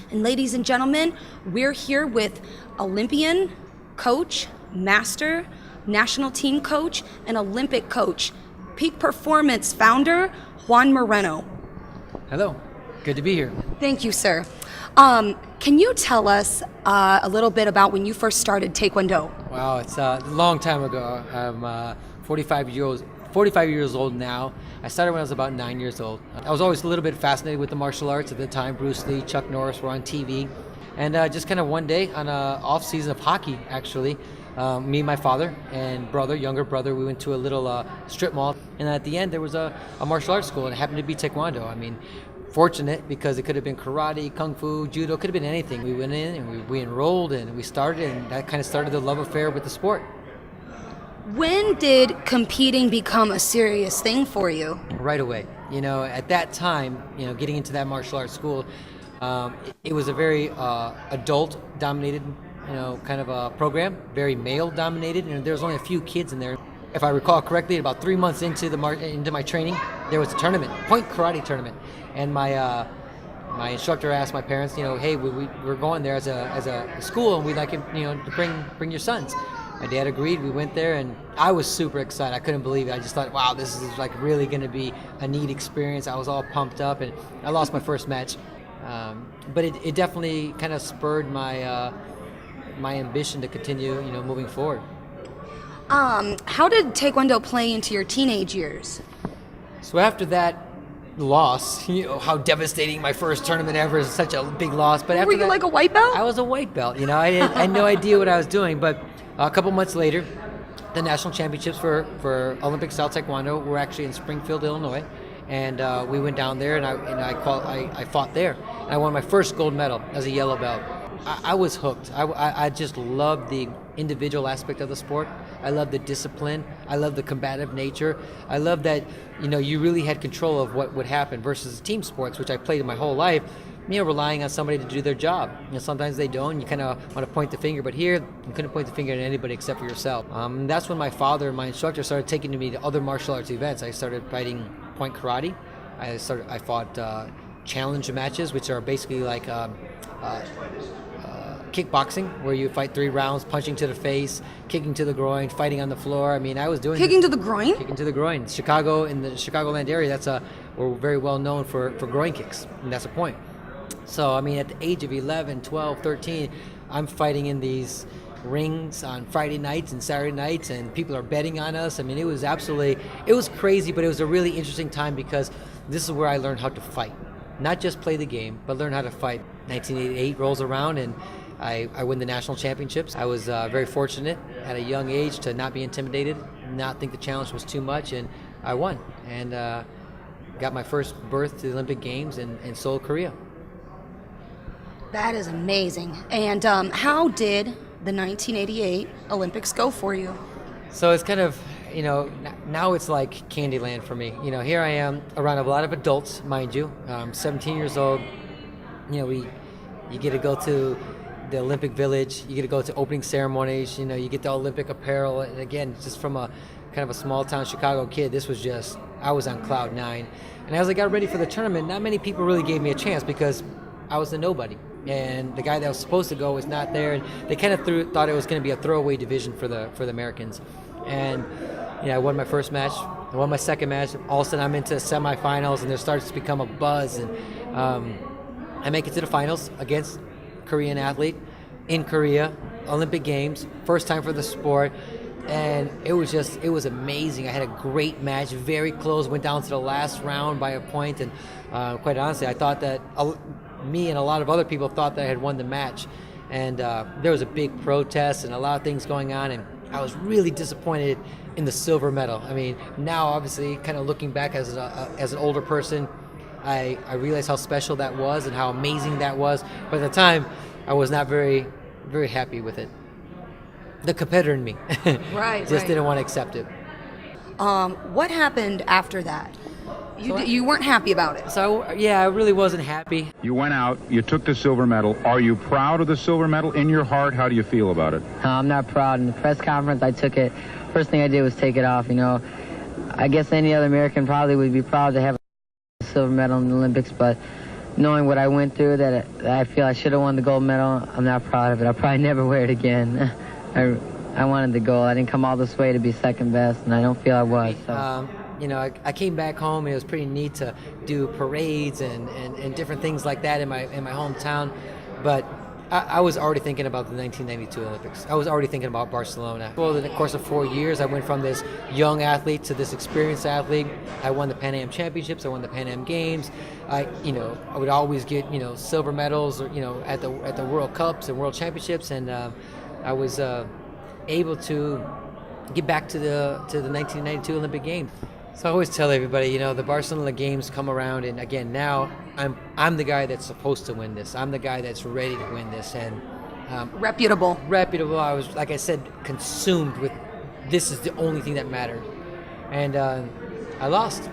And ladies and gentlemen, we're here with Olympian coach, master, national team coach, and Olympic coach, Peak Performance founder, Juan Moreno. Hello, good to be here. Thank you, sir. Can you tell us a little bit about when you first started Taekwondo? Wow, it's a long time ago. I'm 45 years old now. I started when I was about 9 years old. I was always a little bit fascinated with the martial arts at the time. Bruce Lee, Chuck Norris were on TV. And just kind of one day on an off season of hockey, actually, me and my father and younger brother, we went to a little strip mall. And at the end, there was a martial arts school, and it happened to be Taekwondo. I mean, fortunate because it could have been karate, kung fu, judo, could have been anything. We went in and we enrolled and we started, and that kind of started the love affair with the sport. When did competing become a serious thing for you? Right away. You know, at that time, getting into that martial arts school, it was a very adult-dominated, kind of a program, very male-dominated, and there was only a few kids in there. If I recall correctly, about 3 months into my training, there was a tournament, point karate tournament, and my instructor asked my parents, hey, we're going there as a school, and we'd like him, to bring your sons. My dad agreed. We went there, and I was super excited. I couldn't believe it. I just thought, wow, this is like really going to be a neat experience. I was all pumped up, and I lost my first match, but it definitely kind of spurred my ambition to continue, moving forward. How did Taekwondo play into your teenage years? So after that loss, how devastating my first tournament ever is, such a big loss. But after Were you like a white belt? I was a white belt. I had no idea what I was doing. But a couple months later, the national championships for Olympic style Taekwondo were actually in Springfield, Illinois, and we went down there, and I fought there. And I won my first gold medal as a yellow belt. I was hooked. I just loved the individual aspect of the sport. I loved the discipline. I loved the combative nature. I loved that, you really had control of what would happen versus team sports, which I played my whole life, relying on somebody to do their job. Sometimes they don't. You kind of want to point the finger, but here, you couldn't point the finger at anybody except for yourself. That's when my father and my instructor started taking me to other martial arts events. I started fighting point karate. I fought challenge matches, which are basically like kickboxing, where you fight 3 rounds, punching to the face, kicking to the groin, fighting on the floor. I mean, I was doing kicking to the groin. Kicking to the groin. Chicago, in the Chicagoland area, we're very well known for groin kicks, and that's a point. So, I mean, at the age of 11, 12, 13, I'm fighting in these rings on Friday nights and Saturday nights, and people are betting on us. I mean, it was crazy, but it was a really interesting time because this is where I learned how to fight. Not just play the game, but learn how to fight. 1988 rolls around, and I win the national championships. I was very fortunate at a young age to not be intimidated, not think the challenge was too much, and I won. And got my first berth to the Olympic Games in Seoul, Korea. That is amazing. And how did the 1988 Olympics go for you? So it's kind of, now it's like Candyland for me. Here I am around a lot of adults, mind you. 17 years old. You get to go to the Olympic Village. You get to go to opening ceremonies. You get the Olympic apparel. And again, just from a kind of a small town Chicago kid, this was just, I was on cloud 9. And as I got ready for the tournament, not many people really gave me a chance because I was a nobody. And the guy that was supposed to go was not there. And they kind of thought it was going to be a throwaway division for the Americans. And I won my first match. I won my second match. All of a sudden, I'm into semifinals, and there starts to become a buzz. And I make it to the finals against a Korean athlete in Korea, Olympic Games, first time for the sport. And it was amazing. I had a great match, very close, went down to the last round by a point. And quite honestly, I thought that me and a lot of other people thought that I had won the match. And there was a big protest and a lot of things going on. And I was really disappointed in the silver medal. I mean, now obviously, kind of looking back as an older person, I realized how special that was and how amazing that was. But at the time, I was not very, very happy with it. The competitor in me just didn't want to accept it. What happened after that? You weren't happy about it. So, I really wasn't happy. You went out, you took the silver medal. Are you proud of the silver medal? In your heart, how do you feel about it? I'm not proud. In the press conference, I took it. First thing I did was take it off, I guess any other American probably would be proud to have a silver medal in the Olympics, but knowing what I went through, that I feel I should have won the gold medal. I'm not proud of it. I'll probably never wear it again. I wanted the gold. I didn't come all this way to be second best, and I don't feel I was. So. I came back home, and it was pretty neat to do parades and different things like that in my hometown. But I was already thinking about the 1992 Olympics. I was already thinking about Barcelona. Well, in the course of 4 years, I went from this young athlete to this experienced athlete. I won the Pan Am Championships. I won the Pan Am Games. I would always get, silver medals, or, at the World Cups and World Championships, and I was able to get back to the 1992 Olympic Games. So I always tell everybody, the Barcelona Games come around, and again, now I'm the guy that's supposed to win this. I'm the guy that's ready to win this, and Reputable. I was, like I said, consumed with this is the only thing that mattered, and I lost.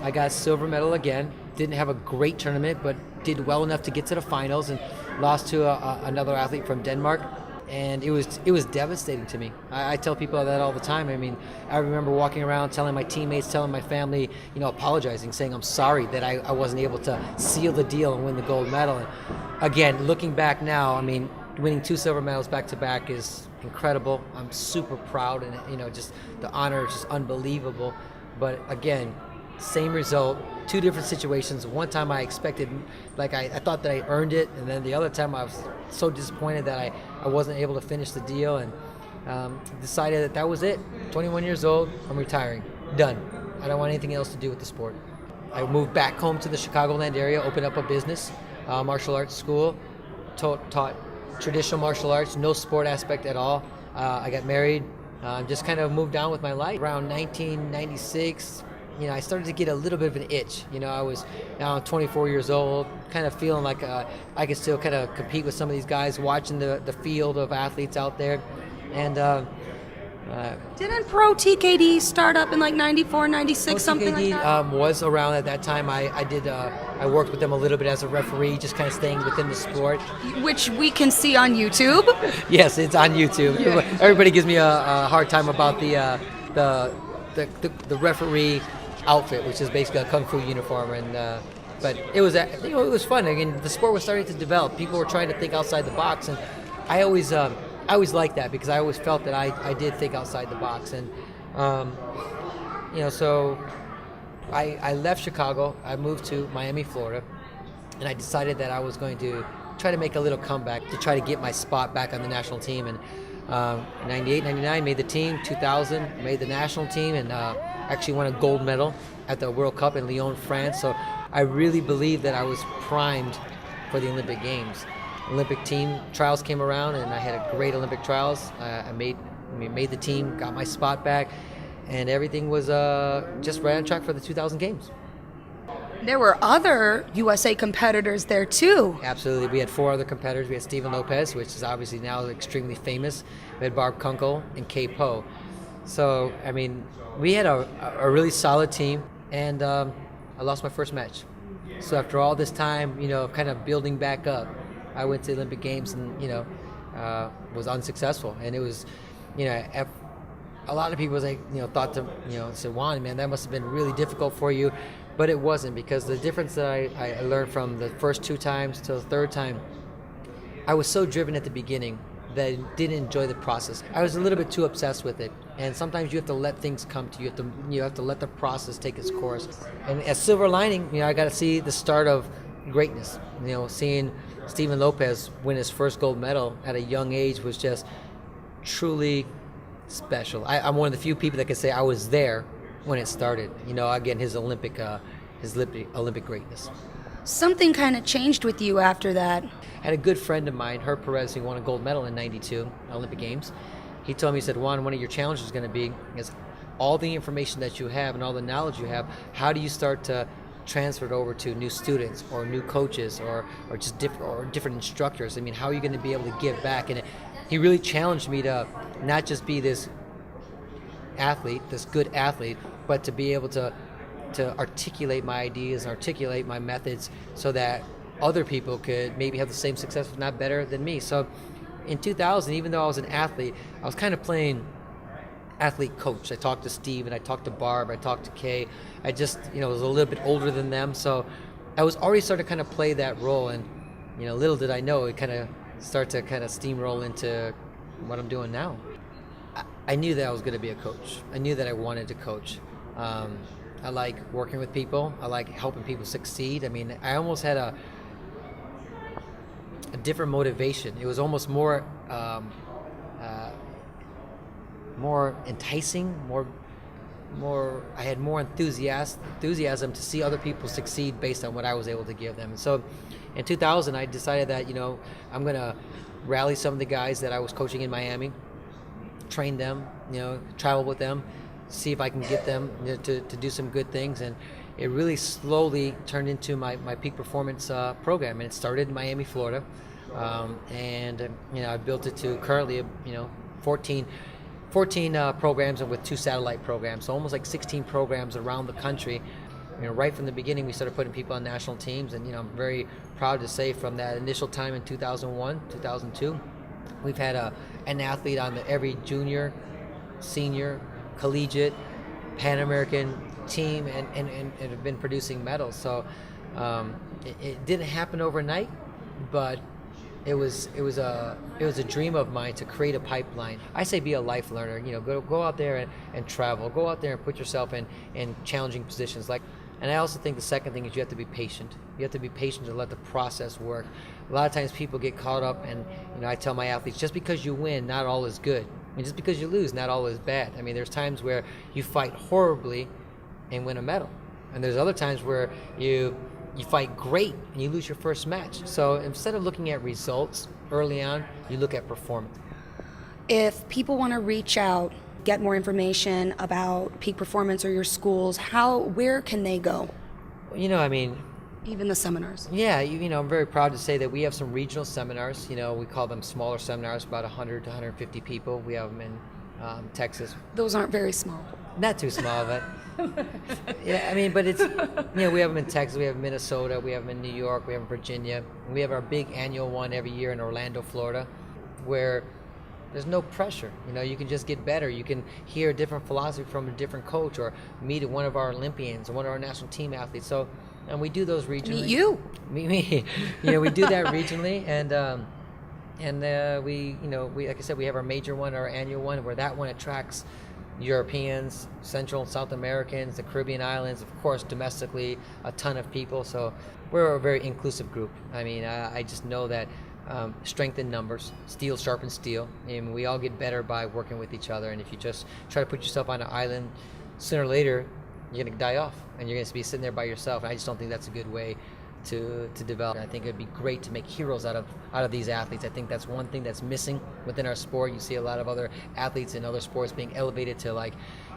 I got silver medal again. Didn't have a great tournament, but did well enough to get to the finals, and lost to another athlete from Denmark. And it was devastating to me. I tell people that all the time. I mean, I remember walking around telling my teammates, telling my family, apologizing, saying I'm sorry that I wasn't able to seal the deal and win the gold medal. And again, looking back now, I mean, winning 2 silver medals back to back is incredible. I'm super proud, and just the honor is just unbelievable. But again, same result, 2 different situations. One time I expected, I thought that I earned it, and then the other time I was so disappointed that I wasn't able to finish the deal, and decided that was it. 21 years old, I'm retiring. Done. I don't want anything else to do with the sport. I moved back home to the Chicagoland area, opened up a business, martial arts school, taught traditional martial arts, no sport aspect at all. I got married, just kind of moved on with my life. Around 1996, I started to get a little bit of an itch. I was now 24 years old, kind of feeling like I could still kind of compete with some of these guys, watching the field of athletes out there. And Didn't Pro TKD start up in 94, 96, something like that? Was around at that time. I worked with them a little bit as a referee, just kind of staying within the sport. Which we can see on YouTube. Yes, it's on YouTube. Yeah. Everybody gives me a hard time about the referee outfit, which is basically a kung fu uniform, and but it was fun. Again, the sport was starting to develop. People were trying to think outside the box, and I always liked that, because I always felt that I did think outside the box, and so I left Chicago. I moved to Miami, Florida, and I decided that I was going to try to make a little comeback to try to get my spot back on the national team. And 98, 99 made the team. 2000 made the national team, and actually won a gold medal at the World Cup in Lyon, France. So I really believe that I was primed for the Olympic Games. Olympic team trials came around, and I had a great Olympic trials. I made the team, got my spot back, and everything was just right on track for the 2000 Games. There were other USA competitors there too. Absolutely. We had 4 other competitors. We had Steven Lopez, which is obviously now extremely famous. We had Barb Kunkel and Kay Poe. So, I mean, we had a really solid team, and I lost my first match. So after all this time, kind of building back up, I went to the Olympic Games and, was unsuccessful. And it was, a lot of people thought to, said, Juan, man, that must have been really difficult for you. But it wasn't, because the difference that I learned from the first 2 times to the third time, I was so driven at the beginning that I didn't enjoy the process. I was a little bit too obsessed with it. And sometimes you have to let things come to you. You have to let the process take its course. And as silver lining, I got to see the start of greatness. Seeing Steven Lopez win his first gold medal at a young age was just truly special. I'm one of the few people that can say I was there when it started. Again, his Olympic greatness. Something kind of changed with you after that. I had a good friend of mine, Herb Perez, who won a gold medal in '92 Olympic Games. He told me, he said, Juan, one of your challenges is going to be is all the information that you have and all the knowledge you have, how do you start to transfer it over to new students or new coaches or just different instructors? I mean, how are you going to be able to give back? And he really challenged me to not just be this athlete, this good athlete, but to be able to articulate my ideas and articulate my methods so that other people could maybe have the same success, if not better than me. So in 2000, even though I was an athlete, I was kind of playing athlete coach. I talked to Steve, and I talked to Barb, I talked to Kay. I just, was a little bit older than them, so I was already starting to kind of play that role, and little did I know it kind of start to kind of steamroll into what I'm doing now. I knew that I was going to be a coach. I knew that I wanted to coach. I like working with people. I like helping people succeed. I mean, I almost had a different motivation. It was almost more enticing, I had more enthusiasm to see other people succeed based on what I was able to give them. And so in 2000, I decided that, I'm going to rally some of the guys that I was coaching in Miami, train them, travel with them, see if I can get them to do some good things. And it really slowly turned into my peak performance program. And it started in Miami, Florida. I built it to currently, 14 programs, and with 2 satellite programs, so almost like 16 programs around the country. Right from the beginning, we started putting people on national teams, and I'm very proud to say from that initial time in 2001, 2002, we've had an athlete on every junior, senior, collegiate, Pan American team, and have been producing medals. So it didn't happen overnight, but it was a dream of mine to create a pipeline. I say be a life learner. Go out there and travel. Go out there and put yourself in challenging positions. And I also think the second thing is you have to be patient. You have to be patient to let the process work. A lot of times people get caught up, and I tell my athletes, just because you win, not all is good. Just because you lose, not all is bad. There's times where you fight horribly and win a medal, and there's other times where you fight great and you lose your first match. So instead of looking at results early on, you look at performance. If people want to reach out, get more information about Peak Performance or your schools, where can they go? Even the seminars. Yeah, I'm very proud to say that we have some regional seminars. We call them smaller seminars, about 100 to 150 people. We have them in Texas. Those aren't very small. Not too small, but yeah, but it's, we have them in Texas, we have Minnesota, we have them in New York, we have them in Virginia. We have our big annual one every year in Orlando, Florida, where there's no pressure. You can just get better. You can hear a different philosophy from a different coach, or meet one of our Olympians or one of our national team athletes. So, and we do those regionally. Meet you. Me. We do that regionally, and we like I said, we have our major one, our annual one, where that one attracts Europeans, Central and South Americans, the Caribbean islands, of course, domestically, a ton of people. So we're a very inclusive group. I just know that strength in numbers, steel sharpens steel, and we all get better by working with each other. And if you just try to put yourself on an island, sooner or later, you're going to die off, and you're going to be sitting there by yourself. And I just don't think that's a good way to develop. I think it'd be great to make heroes out of these athletes. I think that's one thing that's missing within our sport. You see a lot of other athletes in other sports being elevated to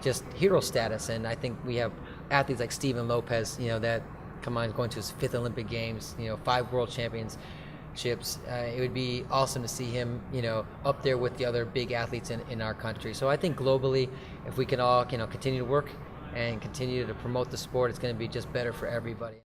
just hero status, and I think we have athletes like Steven Lopez, that going to his 5th Olympic Games, 5 world championships. It would be awesome to see him, up there with the other big athletes in our country. So I think globally, if we can all, continue to work and continue to promote the sport, it's going to be just better for everybody.